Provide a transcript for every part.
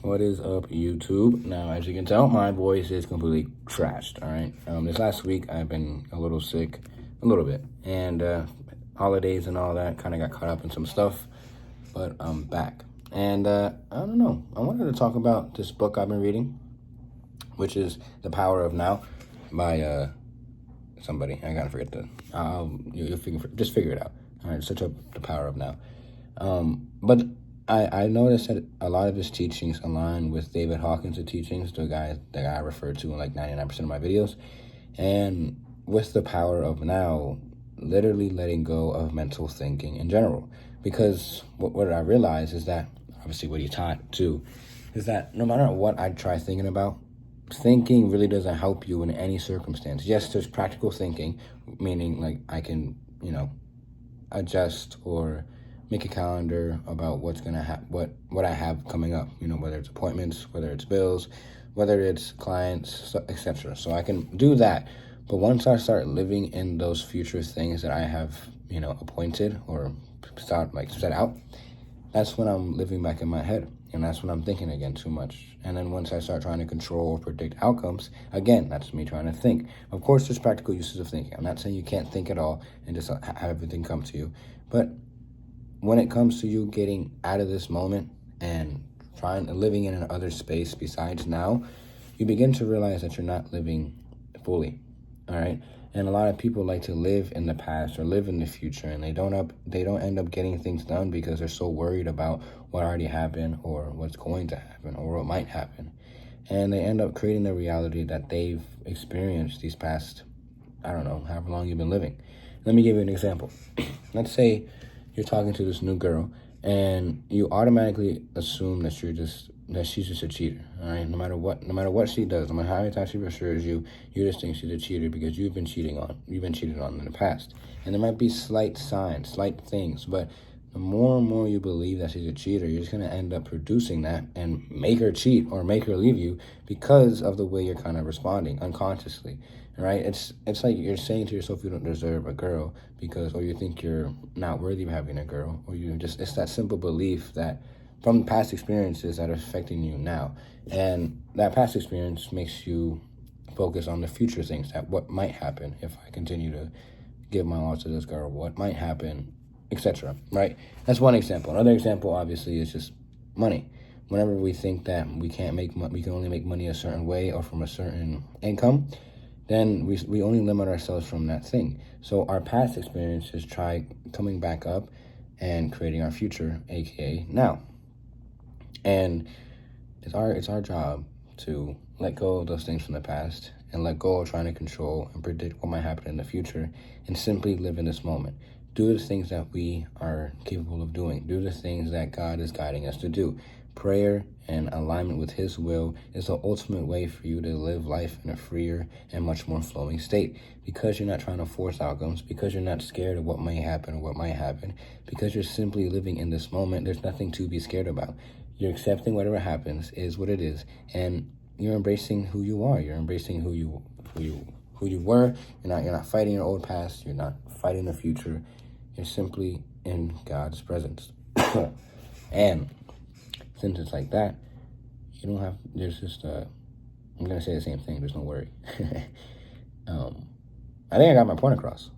What is up, YouTube? Now, as you can tell, my voice is completely trashed, all right? This last week, I've been a little sick, a little bit, and holidays and all that kind of got caught up in some stuff, but I'm back. And I don't know, I wanted to talk about this book I've been reading, which is The Power of Now by somebody. I gotta forget you'll just figure it out. All right, search up The Power of Now. But I noticed that a lot of his teachings align with David Hawkins' teachings, the guy that I refer to in like 99% of my videos. And with the power of now, literally letting go of mental thinking in general. Because what I realize is that, obviously what he taught too, is that no matter what I try thinking about, thinking really doesn't help you in any circumstance. Yes, there's practical thinking, meaning like I can, adjust or make a calendar about what's gonna what I have coming up, whether it's appointments, whether it's bills, whether it's clients, etc. So I can do that. But once I start living in those future things that I have, appointed or set out, that's when I'm living back in my head. And that's when I'm thinking again too much. And then once I start trying to control or predict outcomes, again, that's me trying to think. Of course, there's practical uses of thinking. I'm not saying you can't think at all and just have everything come to you. But when it comes to you getting out of this moment and living in another space besides now, you begin to realize that you're not living fully, all right? And a lot of people like to live in the past or live in the future, and they don't end up getting things done because they're so worried about what already happened or what's going to happen or what might happen. And they end up creating the reality that they've experienced these past, I don't know, however long you've been living. Let me give you an example. Let's say you're talking to this new girl and you automatically assume that she's just a cheater, all right? No matter what she does, no matter how many times she reassures you, you just think she's a cheater because you've been cheated on in the past. And there might be slight signs, slight things, but the more and more you believe that she's a cheater, you're just going to end up producing that and make her cheat or make her leave you because of the way you're kind of responding unconsciously, right? It's like you're saying to yourself you don't deserve a girl or you think you're not worthy of having a girl, or it's that simple belief that from past experiences that are affecting you now. And that past experience makes you focus on the future things, that what might happen if I continue to give my all to this girl, what might happen, etc. Right? That's one example. Another example, obviously, is just money. Whenever we think that we can only make money a certain way or from a certain income, then we only limit ourselves from that thing. So our past experiences try coming back up and creating our future, aka now. And it's our job to let go of those things from the past and let go of trying to control and predict what might happen in the future and simply live in this moment. Do the things that we are capable of doing. Do the things that God is guiding us to do. Prayer and alignment with His will is the ultimate way for you to live life in a freer and much more flowing state, because you're not trying to force outcomes, because you're not scared of what may happen or what might happen, because you're simply living in this moment. There's nothing to be scared about. You're accepting whatever happens is what it is, and you're embracing who you are. You're embracing who you were. You're not fighting your old past. You're not fighting the future. You're simply in God's presence. And since it's like that, you don't have, there's just, I'm going to say the same thing, there's no worry. I think I got my point across,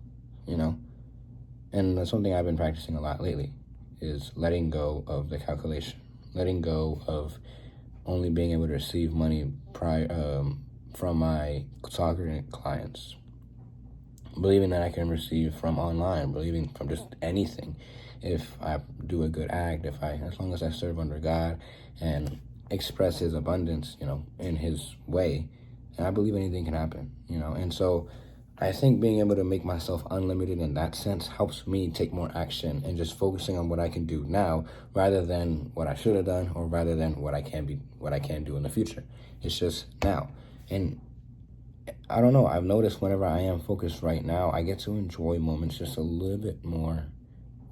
and that's something I've been practicing a lot lately, is letting go of the calculation, letting go of only being able to receive money from my targeted clients, believing that I can receive from online, believing from just anything. If I do a good act, as long as I serve under God and express His abundance, in His way, and I believe anything can happen, And so I think being able to make myself unlimited in that sense helps me take more action and just focusing on what I can do now rather than what I should have done or rather than what I can do in the future. It's just now. And I don't know, I've noticed whenever I am focused right now, I get to enjoy moments just a little bit more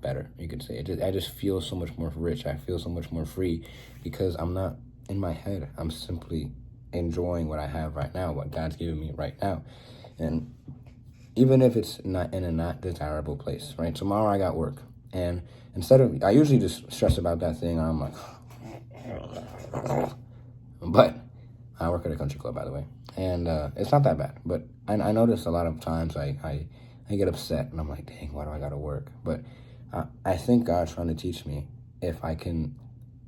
better, you could say. I just feel so much more rich. I feel so much more free because I'm not in my head. I'm simply enjoying what I have right now, what God's giving me right now. And even if it's not in a not desirable place, right? Tomorrow I got work. And I usually just stress about that thing. I'm like, But I work at a country club, by the way, and it's not that bad. But I notice a lot of times I get upset, and I'm like, dang, why do I gotta work? But I think God's trying to teach me if I can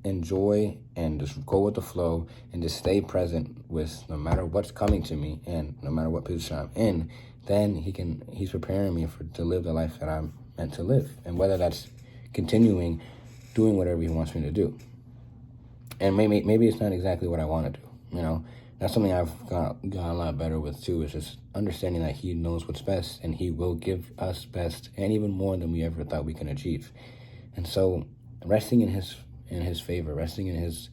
enjoy and just go with the flow and just stay present with no matter what's coming to me and no matter what position I'm in, then he's preparing me to live the life that I'm meant to live. And whether that's continuing doing whatever he wants me to do. And maybe it's not exactly what I want to do, you know. That's something I've got a lot better with too, is just understanding that he knows what's best and he will give us best and even more than we ever thought we can achieve. And so resting in his favor, resting in his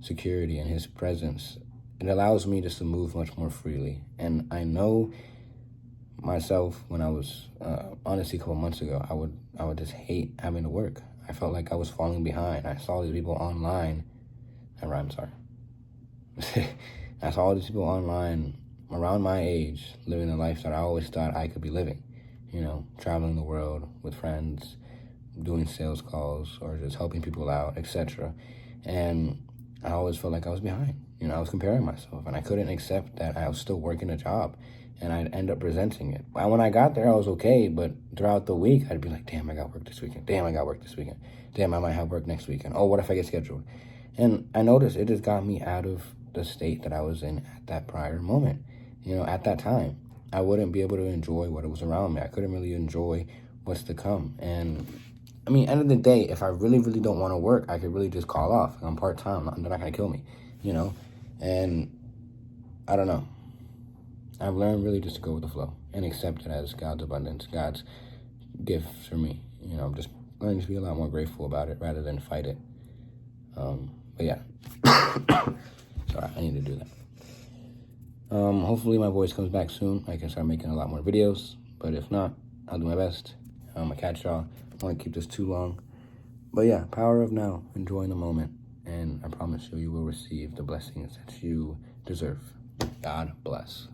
security and his presence, it allows me just to move much more freely. And I know myself when I was honestly a couple months ago, I would just hate having to work. I felt like I was falling behind. I saw these people online. That rhymes, sorry. I saw all these people online around my age living the life that I always thought I could be living. You know, traveling the world with friends, doing sales calls, or just helping people out, etc. And I always felt like I was behind. You know, I was comparing myself, and I couldn't accept that I was still working a job, and I'd end up resenting it. And when I got there, I was okay, but throughout the week, I'd be like, damn, I got work this weekend. Damn, I got work this weekend. Damn, I might have work next weekend. Oh, what if I get scheduled? And I noticed it just got me out of the state that I was in at that prior moment. You know, at that time, I wouldn't be able to enjoy what was around me. I couldn't really enjoy what's to come. And I mean, end of the day, if I really, really don't want to work, I could really just call off. I'm part-time. They're not going to kill me, you know? And I don't know. I've learned really just to go with the flow and accept it as God's abundance, God's gift for me. You know, just learning to be a lot more grateful about it rather than fight it. But yeah. Sorry, I need to do that. Hopefully my voice comes back soon. I can start making a lot more videos. But if not, I'll do my best. I'm going to catch y'all. I don't want to keep this too long. But yeah, power of now. Enjoying the moment. And I promise you, you will receive the blessings that you deserve. God bless.